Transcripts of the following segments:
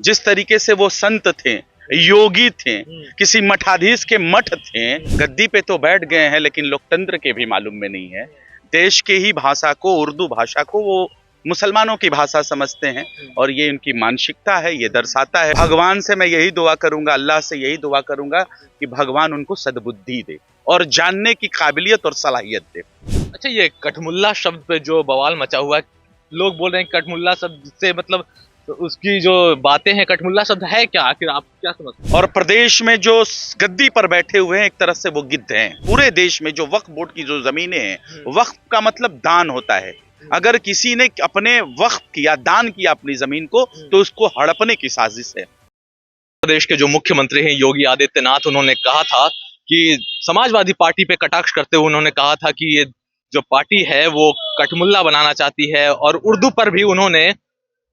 जिस तरीके से वो संत थे, योगी थे, किसी मठाधीश के मठ थे, गद्दी पे तो बैठ गए हैं लेकिन लोकतंत्र के भी मालूम में नहीं है। देश के ही भाषा को, उर्दू भाषा को वो मुसलमानों की भाषा समझते हैं और ये उनकी मानसिकता है, ये दर्शाता है। भगवान से मैं यही दुआ करूंगा, अल्लाह से यही दुआ करूंगा कि भगवान उनको सद्बुद्धि दे और जानने की काबिलियत और सलाहियत दे। अच्छा, ये कठमुल्ला शब्द पे जो बवाल मचा हुआ है, लोग बोल रहे हैं कठमुल्ला शब्द से मतलब तो उसकी जो बातें हैं, कठमुल्ला शब्द है क्या, आखिर आप क्या समझते हैं? और प्रदेश में जो गद्दी पर बैठे हुए हैं एक तरह से वो गिद्ध हैं। पूरे देश में जो वक्फ बोर्ड की जो जमीनें हैं, वक्फ का मतलब दान होता है। अगर किसी ने अपने वक्फ किया, दान किया अपनी जमीन को, तो उसको हड़पने की साजिश है। प्रदेश के जो मुख्यमंत्री हैं योगी आदित्यनाथ, उन्होंने कहा था कि समाजवादी पार्टी पे कटाक्ष करते हुए उन्होंने कहा था कि ये जो पार्टी है वो कठमुल्ला बनाना चाहती है, और उर्दू पर भी उन्होंने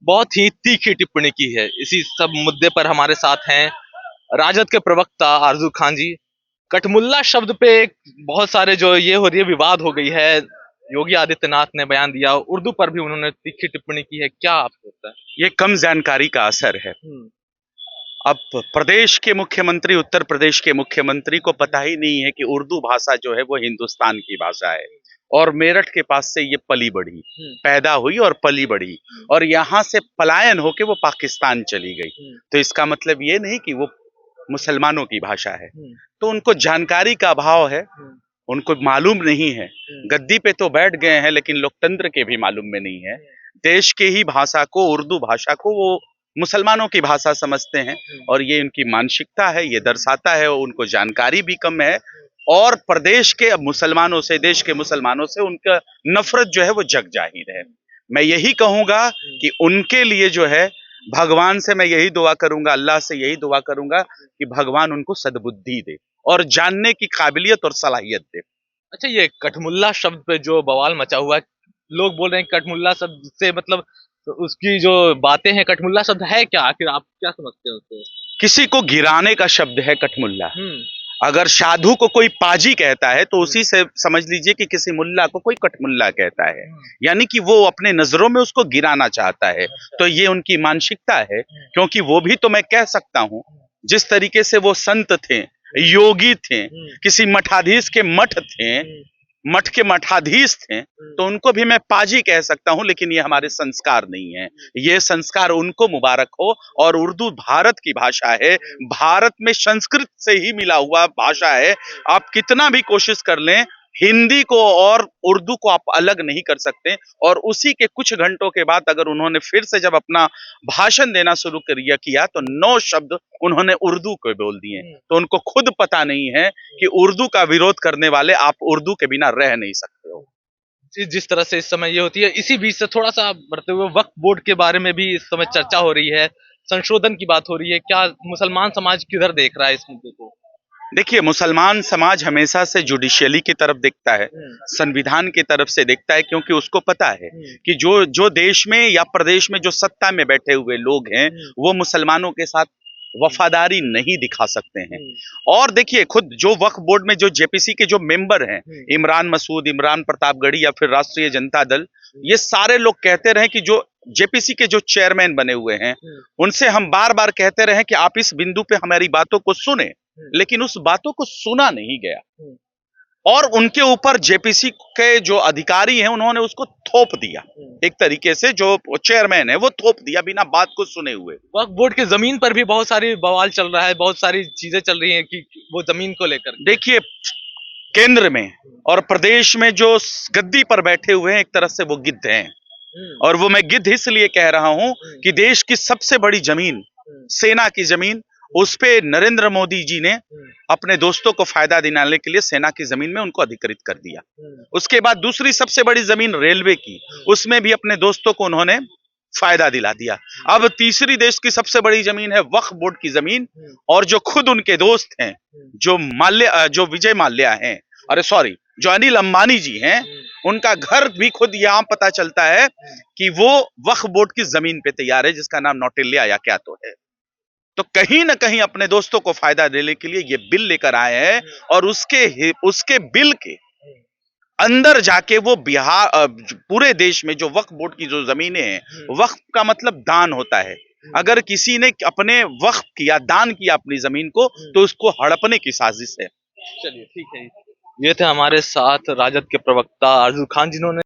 बहुत ही तीखी टिप्पणी की है। इसी सब मुद्दे पर हमारे साथ हैं राजद के प्रवक्ता आरजू खान जी। कठमुल्ला शब्द पे बहुत सारे जो ये हो रही है, विवाद हो गई है। योगी आदित्यनाथ ने बयान दिया, उर्दू पर भी उन्होंने तीखी टिप्पणी की है, क्या आपको लगता है? ये कम जानकारी का असर है। अब प्रदेश के मुख्यमंत्री, उत्तर प्रदेश के मुख्यमंत्री को पता ही नहीं है कि उर्दू भाषा जो है वो हिंदुस्तान की भाषा है और मेरठ के पास से ये पली बढ़ी, पैदा हुई और पली बढ़ी, और यहाँ से पलायन होके वो पाकिस्तान चली गई। तो इसका मतलब ये नहीं कि वो मुसलमानों की भाषा है। तो उनको जानकारी का अभाव है, उनको मालूम नहीं है। गद्दी पे तो बैठ गए हैं लेकिन लोकतंत्र के भी मालूम में नहीं है। देश के ही भाषा को, उर्दू भाषा को वो मुसलमानों की भाषा समझते हैं और ये उनकी मानसिकता है, ये दर्शाता है। उनको जानकारी भी कम है और प्रदेश के मुसलमानों से, देश के मुसलमानों से उनका नफरत जो है वो जग जाहिर है। मैं यही कहूंगा कि उनके लिए जो है, भगवान से मैं यही दुआ करूंगा, अल्लाह से यही दुआ करूंगा कि भगवान उनको सद्बुद्धि दे और जानने की काबिलियत और सलाहियत दे। अच्छा, ये कठमुल्ला शब्द पे जो बवाल मचा हुआ है, लोग बोल रहे हैं कठमुल्ला शब्द से मतलब तो उसकी जो बातें हैं, कठमुल्ला शब्द है क्या, आखिर आप क्या समझते हैं उसको? किसी को गिराने का शब्द है कठमुल्ला। अगर साधु को कोई पाजी कहता है तो उसी से समझ लीजिए कि किसी मुल्ला को कोई कठमुल्ला कहता है, यानी कि वो अपने नजरों में उसको गिराना चाहता है। तो ये उनकी मानसिकता है, क्योंकि वो भी तो मैं कह सकता हूं, जिस तरीके से वो संत थे, योगी थे, किसी मठाधीश के मठ थे, मठ के मठाधीश थे, तो उनको भी मैं पाजी कह सकता हूं। लेकिन ये हमारे संस्कार नहीं है। ये संस्कार उनको मुबारक हो। और उर्दू भारत की भाषा है, भारत में संस्कृत से ही मिला हुआ भाषा है। आप कितना भी कोशिश कर लें, हिंदी को और उर्दू को आप अलग नहीं कर सकते। और उसी के कुछ घंटों के बाद अगर उन्होंने फिर से जब अपना भाषण देना शुरू किया तो 9 शब्द उन्होंने उर्दू को बोल दिए। तो उनको खुद पता नहीं है कि उर्दू का विरोध करने वाले आप उर्दू के बिना रह नहीं सकते हो। जिस तरह से इस समय ये होती है, इसी बीच से थोड़ा सा बढ़ते हुए वक्फ बोर्ड के बारे में भी इस समय चर्चा हो रही है, संशोधन की बात हो रही है। क्या मुसलमान समाज किधर देख रहा है इस मुद्दे को? देखिए, मुसलमान समाज हमेशा से जुडिशियली की तरफ देखता है, संविधान की तरफ से देखता है, क्योंकि उसको पता है कि जो देश में या प्रदेश में जो सत्ता में बैठे हुए लोग हैं वो मुसलमानों के साथ वफादारी नहीं दिखा सकते हैं। और देखिए, खुद जो वक्फ बोर्ड में जो जेपीसी के जो मेंबर हैं, इमरान मसूद, इमरान प्रतापगढ़ी या फिर राष्ट्रीय जनता दल, ये सारे लोग कहते रहे कि जो जेपीसी के जो चेयरमैन बने हुए हैं उनसे हम बार बार कहते रहे कि आप इस बिंदु पे हमारी बातों को सुने, लेकिन उस बातों को सुना नहीं गया। और उनके ऊपर जेपीसी के जो अधिकारी हैं उन्होंने उसको थोप दिया। एक तरीके से जो चेयरमैन है वो थोप दिया बिना बात को सुने हुए। वक्फ बोर्ड की जमीन पर भी बहुत सारी बवाल चल रहा है, बहुत सारी चीजें चल रही हैं कि वो जमीन को लेकर। देखिए, केंद्र में और प्रदेश में जो गद्दी पर बैठे हुए हैं एक तरह से वो गिद्ध हैं। और वो मैं गिद्ध इसलिए कह रहा हूं कि देश की सबसे बड़ी जमीन, सेना की जमीन, उस पे नरेंद्र मोदी जी ने अपने दोस्तों को फायदा दिलाने के लिए सेना की जमीन में उनको अधिकृत कर दिया। उसके बाद दूसरी सबसे बड़ी जमीन रेलवे की, उसमें भी अपने दोस्तों को उन्होंने फायदा दिला दिया। अब तीसरी देश की सबसे बड़ी जमीन है वक्फ बोर्ड की जमीन, और जो खुद उनके दोस्त हैं, जो विजय माल्या हैं, जो अनिल अंबानी जी हैं, उनका घर भी खुद यहाँ पता चलता है कि वो वक्फ बोर्ड की जमीन पे तैयार है, जिसका नाम नौटिल्या या क्या तो है। तो कहीं ना कहीं अपने दोस्तों को फायदा देने के लिए ये बिल लेकर आए हैं, और उसके बिल के अंदर जाके वो बिहार, पूरे देश में जो वक्फ बोर्ड की जो जमीनें हैं, वक्फ का मतलब दान होता है, अगर किसी ने अपने वक्त किया, दान किया अपनी जमीन को, तो उसको हड़पने की साजिश है। चलिए ठीक है। ये थे हमारे साथ राजद के प्रवक्ता आरजू खान, जिन्होंने